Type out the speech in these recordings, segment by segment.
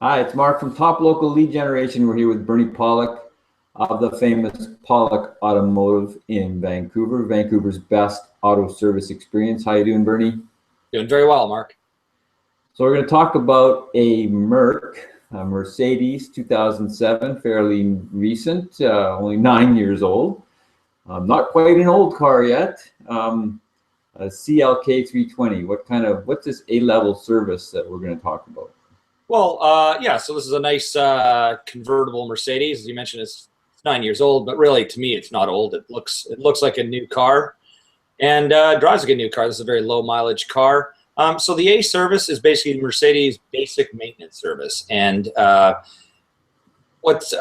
Hi, it's Mark from Top Local Lead Generation. We're here with Bernie Pawlik of the famous Pawlik Automotive in Vancouver, Vancouver's best auto service experience. How you doing, Bernie? Doing very well, Mark. So we're going to talk about a Mercedes 2007, fairly recent, only 9 years old. Not quite an old car yet. A CLK320. What's this A-level service that we're going to talk about? Well, yeah, so this is a nice convertible Mercedes. As you mentioned, it's 9 years old, but really, to me, it's not old. It looks like a new car and drives like a new car. This is a very low mileage car. So the A service is basically Mercedes' basic maintenance service, and what's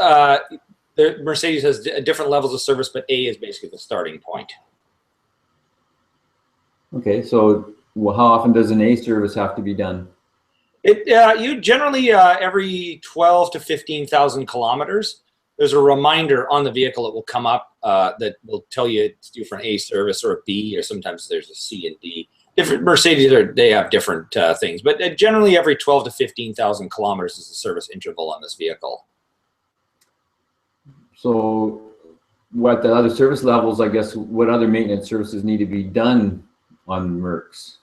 Mercedes has different levels of service, but A is basically the starting point. Okay, so how often does an A service have to be done? You generally every 12 to 15,000 kilometers. There's a reminder on the vehicle that will come up that will tell you it's due for an A service or a B, or sometimes there's a C and D. Different Mercedes they have different things, but generally every 12 to 15,000 kilometers is the service interval on this vehicle. So what the other service levels, I guess, what other maintenance services need to be done on Mercs?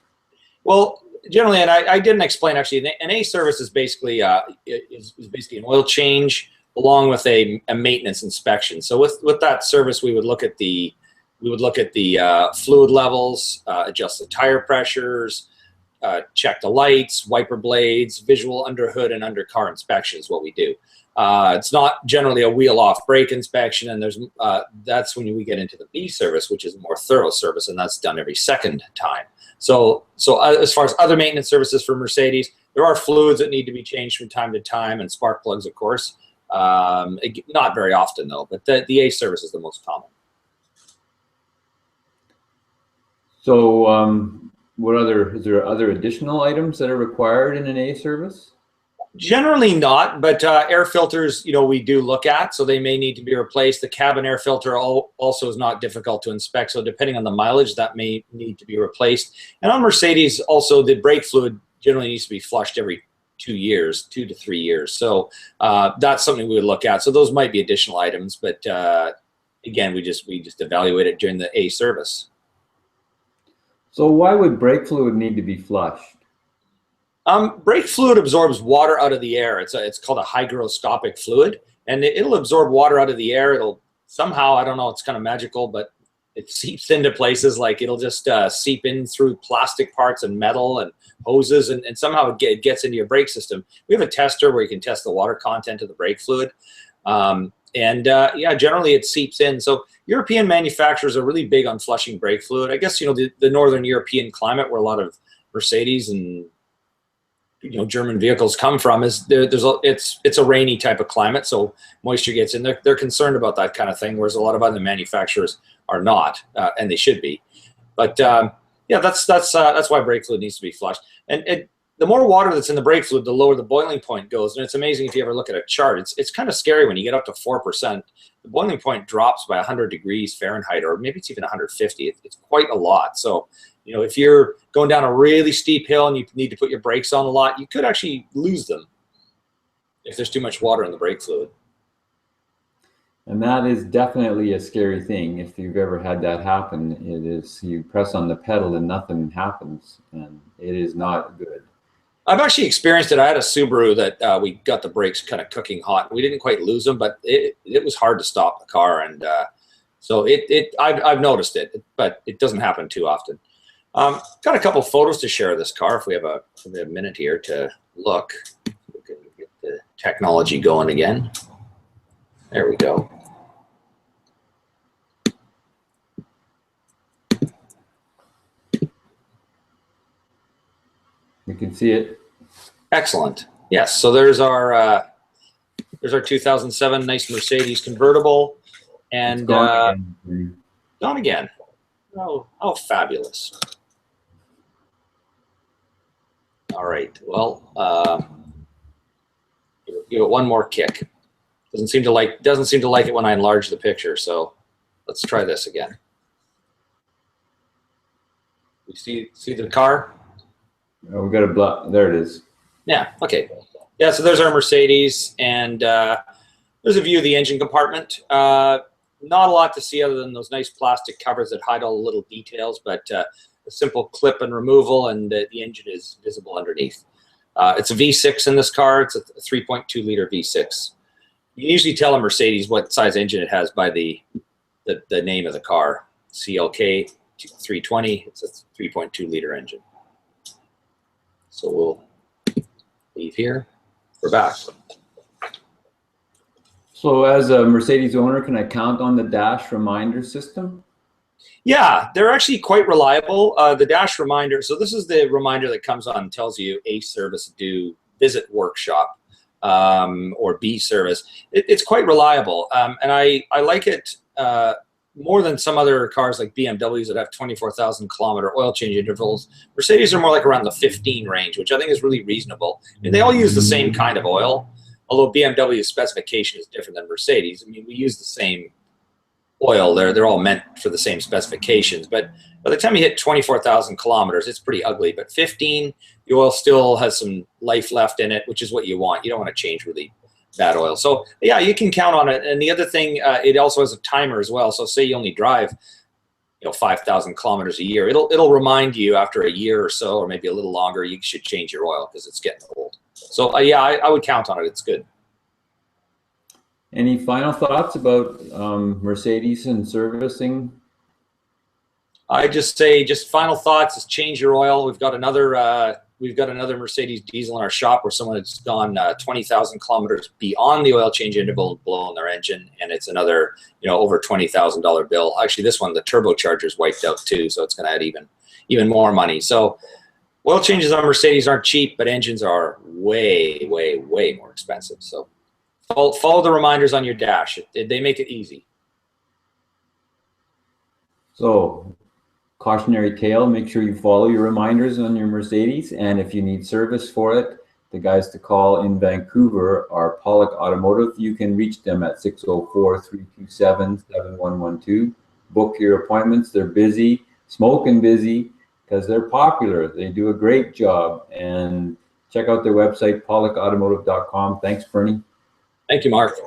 Well, generally, and I didn't explain actually, an A service is basically is basically an oil change along with a maintenance inspection. So with that service, we would look at the fluid levels, adjust the tire pressures, check the lights, wiper blades, visual under hood and under car inspection is what we do. It's not generally a wheel off brake inspection, and that's when we get into the B service, which is a more thorough service, and that's done every second time. So as far as other maintenance services for Mercedes, there are fluids that need to be changed from time to time, and spark plugs, of course. Not very often though, but the A service is the most common. So is there other additional items that are required in an A service? Generally not, but air filters, we do look at, so they may need to be replaced. The cabin air filter also is not difficult to inspect, so depending on the mileage, that may need to be replaced. And on Mercedes, also the brake fluid generally needs to be flushed every 2 to 3 years. So that's something we would look at. So those might be additional items, but again, we just evaluate it during the A service. So why would brake fluid need to be flushed? Brake fluid absorbs water out of the air. It's called a hygroscopic fluid, and it'll absorb water out of the air. It'll somehow, I don't know, it's kind of magical, but it seeps into places, like it'll just seep in through plastic parts and metal and hoses, and somehow it gets into your brake system. We have a tester where you can test the water content of the brake fluid. Yeah, generally it seeps in. So European manufacturers are really big on flushing brake fluid. I guess, the Northern European climate, where a lot of Mercedes and German vehicles come from, it's a rainy type of climate, so moisture gets in. They're concerned about that kind of thing, whereas a lot of other manufacturers are not, and they should be. But yeah, that's why brake fluid needs to be flushed. And the more water that's in the brake fluid, the lower the boiling point goes. And it's amazing if you ever look at a chart. It's kind of scary when you get up to 4%. The boiling point drops by 100 degrees Fahrenheit, or maybe it's even 150. It's quite a lot. So if you're going down a really steep hill and you need to put your brakes on a lot, you could actually lose them if there's too much water in the brake fluid. And that is definitely a scary thing. If you've ever had that happen, it is, you press on the pedal and nothing happens, and it is not good. I've actually experienced it. I had a Subaru that we got the brakes kind of cooking hot. We didn't quite lose them, but it was hard to stop the car. And so I've noticed it, but it doesn't happen too often. Got a couple photos to share of this car. If we have a minute here to look, we can get the technology going again. There we go. You can see it. Excellent. Yes. So there's our 2007 nice Mercedes convertible, and Gone again. Oh, fabulous. All right. Well, give it one more kick. Doesn't seem to like it when I enlarge the picture. So let's try this again. You see the car? Oh, we got a block. There it is. Yeah. Okay. Yeah, so there's our Mercedes, and there's a view of the engine compartment. Not a lot to see other than those nice plastic covers that hide all the little details, but a simple clip and removal, and the engine is visible underneath. It's a V6 in this car. It's a 3.2 liter V6. You usually tell a Mercedes what size engine it has by the name of the car. CLK320. It's a 3.2 liter engine. So we'll leave here. We're back. So as a Mercedes owner, can I count on the dash reminder system? Yeah, they're actually quite reliable. The dash reminder, so this is the reminder that comes on and tells you A service due, visit workshop, or B service. It's quite reliable, and I like it more than some other cars like BMWs that have 24,000 kilometer oil change intervals. Mercedes are more like around the 15 range, which I think is really reasonable. And they all use the same kind of oil, although BMW's specification is different than Mercedes. I mean, we use the same oil. They're all meant for the same specifications. But by the time you hit 24,000 kilometers, it's pretty ugly. But 15, the oil still has some life left in it, which is what you want. You don't want to change really bad oil. So yeah, you can count on it. And the other thing, it also has a timer as well. So say you only drive 5,000 kilometers a year, it'll remind you after a year or so, or maybe a little longer, you should change your oil because it's getting old. So yeah, I would count on it. It's good. Any final thoughts about Mercedes and servicing? I just say, final thoughts is change your oil. We've got another Mercedes diesel in our shop where someone has gone 20,000 kilometers beyond the oil change interval and blown their engine, and it's another over $20,000 bill. Actually, this one, the turbocharger's wiped out too, so it's going to add even more money. So oil changes on Mercedes aren't cheap, but engines are way, way, way more expensive. So follow the reminders on your dash. They make it easy. So, cautionary tale, make sure you follow your reminders on your Mercedes, and if you need service for it, the guys to call in Vancouver are Pawlik Automotive. You can reach them at 604-327-7112. Book your appointments. They're busy, smoking busy, because they're popular. They do a great job. And check out their website, pawlikautomotive.com. Thanks, Bernie. Thank you, Mark.